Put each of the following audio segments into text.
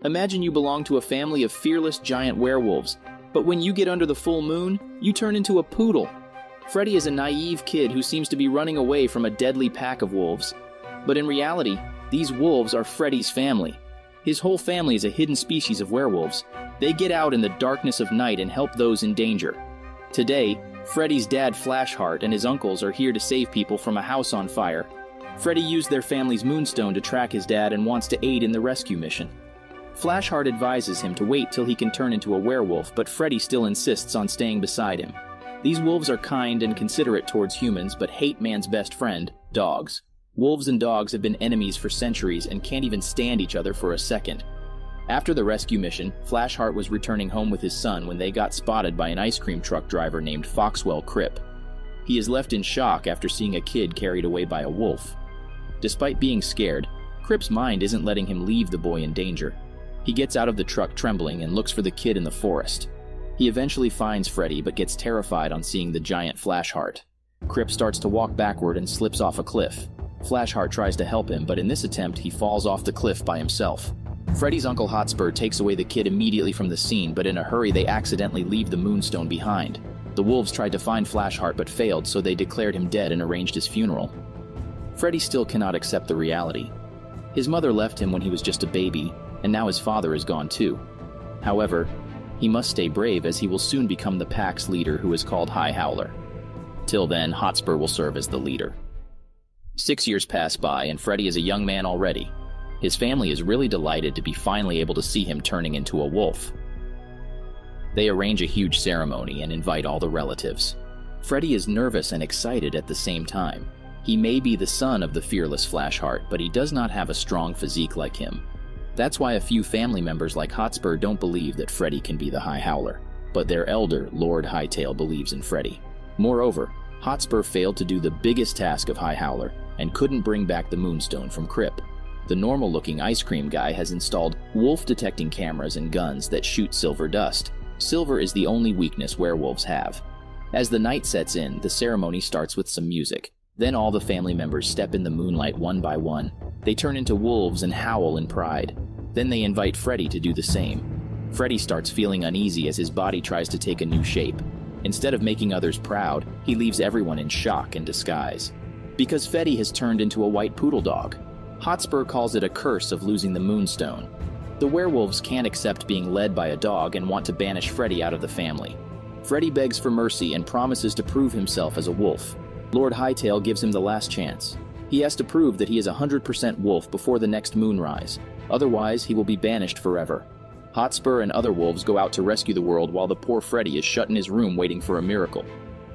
Imagine you belong to a family of fearless giant werewolves, but when you get under the full moon, you turn into a poodle. Freddy is a naive kid who seems to be running away from a deadly pack of wolves. But in reality, these wolves are Freddy's family. His whole family is a hidden species of werewolves. They get out in the darkness of night and help those in danger. Today, Freddy's dad Flashheart and his uncles are here to save people from a house on fire. Freddy used their family's moonstone to track his dad and wants to aid in the rescue mission. Flashheart advises him to wait till he can turn into a werewolf, but Freddy still insists on staying beside him. These wolves are kind and considerate towards humans, but hate man's best friend, dogs. Wolves and dogs have been enemies for centuries and can't even stand each other for a second. After the rescue mission, Flashheart was returning home with his son when they got spotted by an ice cream truck driver named Foxwell Crip. He is left in shock after seeing a kid carried away by a wolf. Despite being scared, Crip's mind isn't letting him leave the boy in danger. He gets out of the truck trembling and looks for the kid in the forest. He eventually finds Freddy but gets terrified on seeing the giant Flashheart. Crip starts to walk backward and slips off a cliff. Flashheart tries to help him, but in this attempt he falls off the cliff by himself. Freddy's Uncle Hotspur takes away the kid immediately from the scene, but in a hurry they accidentally leave the moonstone behind. The wolves tried to find Flashheart but failed, so they declared him dead and arranged his funeral. Freddy still cannot accept the reality. His mother left him when he was just a baby, and now his father is gone too. However, he must stay brave as he will soon become the pack's leader, who is called High Howler. Till then, Hotspur will serve as the leader. 6 years pass by and Freddy is a young man already. His family is really delighted to be finally able to see him turning into a wolf. They arrange a huge ceremony and invite all the relatives. Freddy is nervous and excited at the same time. He may be the son of the fearless Flashheart, but he does not have a strong physique like him. That's why a few family members like Hotspur don't believe that Freddy can be the High Howler, but their elder, Lord Hightail, believes in Freddy. Moreover, Hotspur failed to do the biggest task of High Howler and couldn't bring back the moonstone from Crip. The normal-looking ice cream guy has installed wolf-detecting cameras and guns that shoot silver dust. Silver is the only weakness werewolves have. As the night sets in, the ceremony starts with some music. Then all the family members step in the moonlight one by one. They turn into wolves and howl in pride. Then they invite Freddy to do the same. Freddy starts feeling uneasy as his body tries to take a new shape. Instead of making others proud, he leaves everyone in shock and disguise. Because Freddy has turned into a white poodle dog. Hotspur calls it a curse of losing the moonstone. The werewolves can't accept being led by a dog and want to banish Freddy out of the family. Freddy begs for mercy and promises to prove himself as a wolf. Lord Hightail gives him the last chance. He has to prove that he is 100% wolf before the next moonrise. Otherwise, he will be banished forever. Hotspur and other wolves go out to rescue the world while the poor Freddy is shut in his room waiting for a miracle.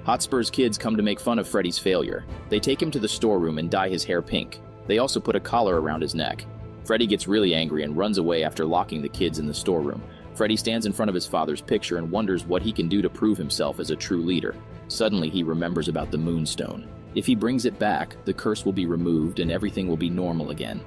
Hotspur's kids come to make fun of Freddy's failure. They take him to the storeroom and dye his hair pink. They also put a collar around his neck. Freddy gets really angry and runs away after locking the kids in the storeroom. Freddy stands in front of his father's picture and wonders what he can do to prove himself as a true leader. Suddenly, he remembers about the moonstone. If he brings it back, the curse will be removed and everything will be normal again.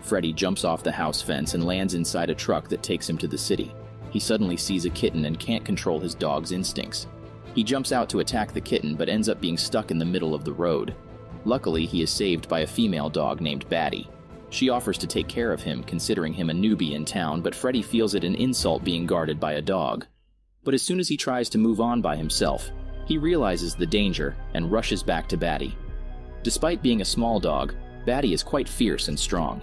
Freddy jumps off the house fence and lands inside a truck that takes him to the city. He suddenly sees a kitten and can't control his dog's instincts. He jumps out to attack the kitten but ends up being stuck in the middle of the road. Luckily, he is saved by a female dog named Batty. She offers to take care of him, considering him a newbie in town, but Freddy feels it an insult being guarded by a dog. But as soon as he tries to move on by himself, he realizes the danger and rushes back to Batty. Despite being a small dog, Batty is quite fierce and strong.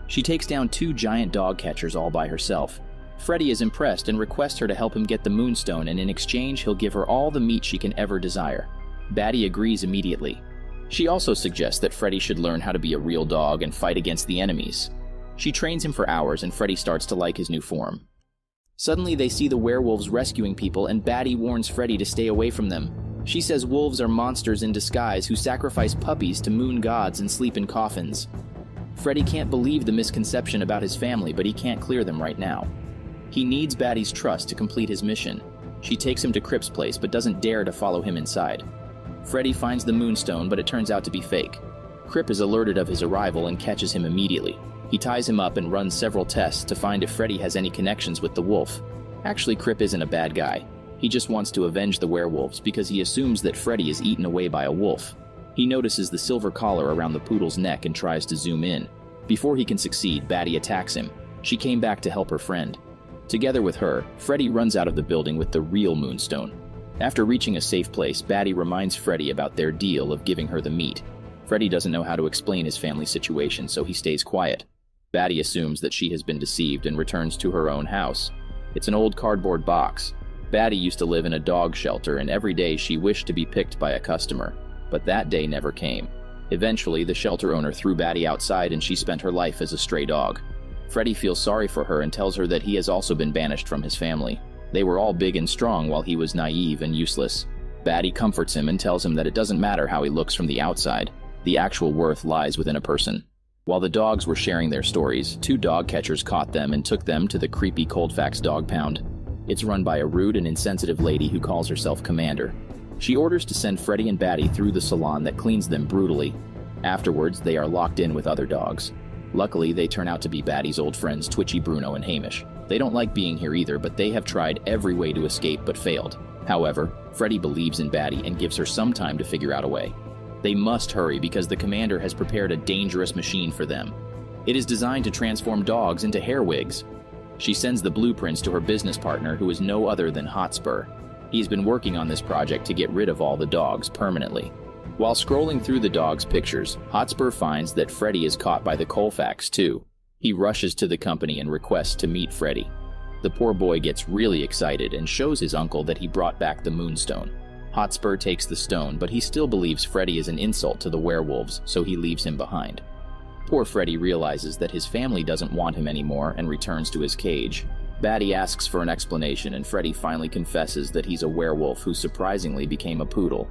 She takes down 2 giant dog catchers all by herself. Freddy is impressed and requests her to help him get the moonstone, and in exchange he'll give her all the meat she can ever desire. Batty agrees immediately. She also suggests that Freddy should learn how to be a real dog and fight against the enemies. She trains him for hours and Freddy starts to like his new form. Suddenly they see the werewolves rescuing people and Batty warns Freddy to stay away from them. She says wolves are monsters in disguise who sacrifice puppies to moon gods and sleep in coffins. Freddy can't believe the misconception about his family, but he can't clear them right now. He needs Batty's trust to complete his mission. She takes him to Crip's place but doesn't dare to follow him inside. Freddy finds the moonstone, but it turns out to be fake. Crip is alerted of his arrival and catches him immediately. He ties him up and runs several tests to find if Freddy has any connections with the wolf. Actually, Crip isn't a bad guy. He just wants to avenge the werewolves because he assumes that Freddy is eaten away by a wolf. He notices the silver collar around the poodle's neck and tries to zoom in. Before he can succeed, Batty attacks him. She came back to help her friend. Together with her, Freddy runs out of the building with the real Moonstone. After reaching a safe place, Batty reminds Freddy about their deal of giving her the meat. Freddy doesn't know how to explain his family situation, so he stays quiet. Batty assumes that she has been deceived and returns to her own house. It's an old cardboard box. Batty used to live in a dog shelter, and every day she wished to be picked by a customer. But that day never came. Eventually, the shelter owner threw Batty outside and she spent her life as a stray dog. Freddy feels sorry for her and tells her that he has also been banished from his family. They were all big and strong while he was naive and useless. Batty comforts him and tells him that it doesn't matter how he looks from the outside. The actual worth lies within a person. While the dogs were sharing their stories, 2 dog catchers caught them and took them to the creepy Colfax dog pound. It's run by a rude and insensitive lady who calls herself Commander. She orders to send Freddy and Batty through the salon that cleans them brutally. Afterwards, they are locked in with other dogs. Luckily, they turn out to be Batty's old friends Twitchy, Bruno, and Hamish. They don't like being here either, but they have tried every way to escape but failed. However, Freddy believes in Batty and gives her some time to figure out a way. They must hurry because the Commander has prepared a dangerous machine for them. It is designed to transform dogs into hair wigs. She sends the blueprints to her business partner, who is no other than Hotspur. He's been working on this project to get rid of all the dogs permanently. While scrolling through the dogs' pictures, Hotspur finds that Freddy is caught by the Colfax too. He rushes to the company and requests to meet Freddy. The poor boy gets really excited and shows his uncle that he brought back the Moonstone. Hotspur takes the stone, but he still believes Freddy is an insult to the werewolves, so he leaves him behind. Poor Freddy realizes that his family doesn't want him anymore and returns to his cage. Batty asks for an explanation, and Freddy finally confesses that he's a werewolf who surprisingly became a poodle.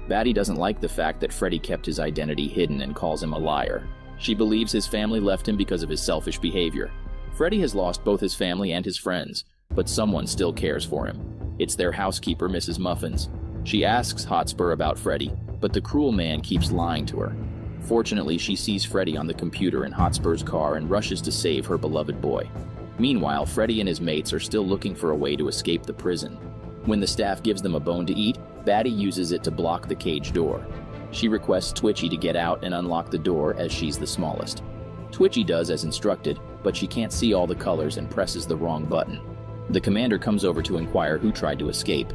Batty doesn't like the fact that Freddy kept his identity hidden and calls him a liar. She believes his family left him because of his selfish behavior. Freddy has lost both his family and his friends, but someone still cares for him. It's their housekeeper, Mrs. Muffins. She asks Hotspur about Freddy, but the cruel man keeps lying to her. Fortunately, she sees Freddy on the computer in Hotspur's car and rushes to save her beloved boy. Meanwhile, Freddy and his mates are still looking for a way to escape the prison. When the staff gives them a bone to eat, Batty uses it to block the cage door. She requests Twitchy to get out and unlock the door as she's the smallest. Twitchy does as instructed, but she can't see all the colors and presses the wrong button. The Commander comes over to inquire who tried to escape.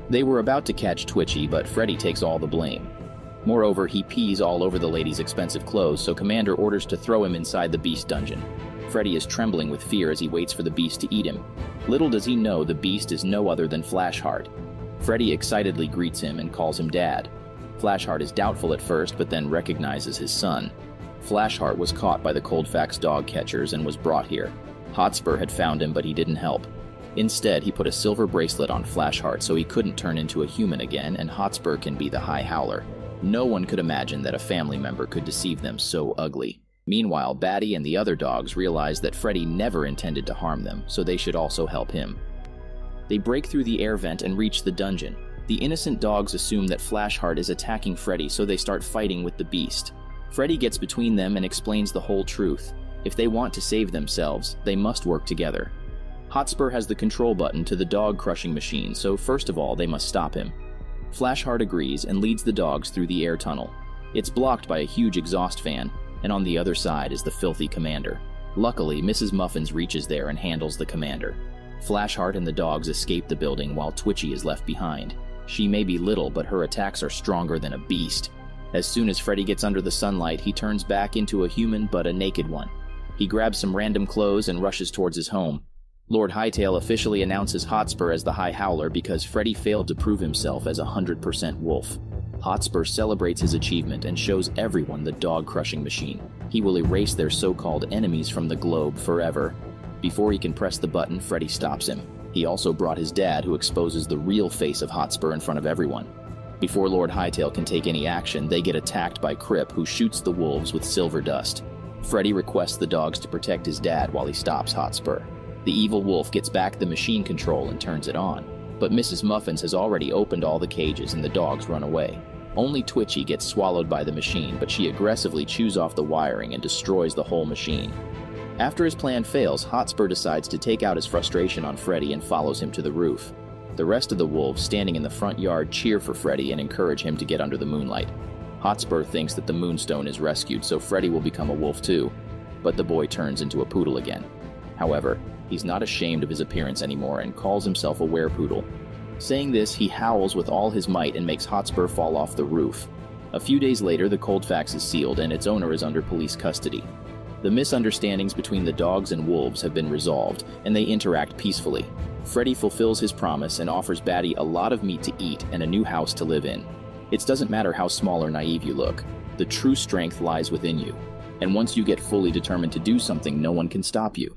They were about to catch Twitchy, but Freddy takes all the blame. Moreover, he pees all over the lady's expensive clothes, so Commander orders to throw him inside the beast dungeon. Freddy is trembling with fear as he waits for the beast to eat him. Little does he know the beast is no other than Flashheart. Freddy excitedly greets him and calls him Dad. Flashheart is doubtful at first, but then recognizes his son. Flashheart was caught by the Colfax dog catchers and was brought here. Hotspur had found him, but he didn't help. Instead, he put a silver bracelet on Flashheart so he couldn't turn into a human again, and Hotspur can be the High Howler. No one could imagine that a family member could deceive them so ugly. Meanwhile, Batty and the other dogs realize that Freddy never intended to harm them, so they should also help him. They break through the air vent and reach the dungeon. The innocent dogs assume that Flashheart is attacking Freddy, so they start fighting with the beast. Freddy gets between them and explains the whole truth. If they want to save themselves, they must work together. Hotspur has the control button to the dog-crushing machine, so first of all, they must stop him. Flashheart agrees and leads the dogs through the air tunnel. It's blocked by a huge exhaust fan, and on the other side is the filthy Commander. Luckily, Mrs. Muffins reaches there and handles the Commander. Flashheart and the dogs escape the building while Twitchy is left behind. She may be little, but her attacks are stronger than a beast. As soon as Freddy gets under the sunlight, he turns back into a human, but a naked one. He grabs some random clothes and rushes towards his home. Lord Hightail officially announces Hotspur as the High Howler because Freddy failed to prove himself as 100% wolf. Hotspur celebrates his achievement and shows everyone the dog-crushing machine. He will erase their so-called enemies from the globe forever. Before he can press the button, Freddy stops him. He also brought his dad, who exposes the real face of Hotspur in front of everyone. Before Lord Hightail can take any action, they get attacked by Crip, who shoots the wolves with silver dust. Freddy requests the dogs to protect his dad while he stops Hotspur. The evil wolf gets back the machine control and turns it on. But Mrs. Muffins has already opened all the cages and the dogs run away. Only Twitchy gets swallowed by the machine, but she aggressively chews off the wiring and destroys the whole machine. After his plan fails, Hotspur decides to take out his frustration on Freddy and follows him to the roof. The rest of the wolves standing in the front yard cheer for Freddy and encourage him to get under the moonlight. Hotspur thinks that the Moonstone is rescued, so Freddy will become a wolf too, but the boy turns into a poodle again. However, he's not ashamed of his appearance anymore and calls himself a werepoodle. Saying this, he howls with all his might and makes Hotspur fall off the roof. A few days later, the Coldfax is sealed and its owner is under police custody. The misunderstandings between the dogs and wolves have been resolved, and they interact peacefully. Freddy fulfills his promise and offers Batty a lot of meat to eat and a new house to live in. It doesn't matter how small or naive you look. The true strength lies within you. And once you get fully determined to do something, no one can stop you.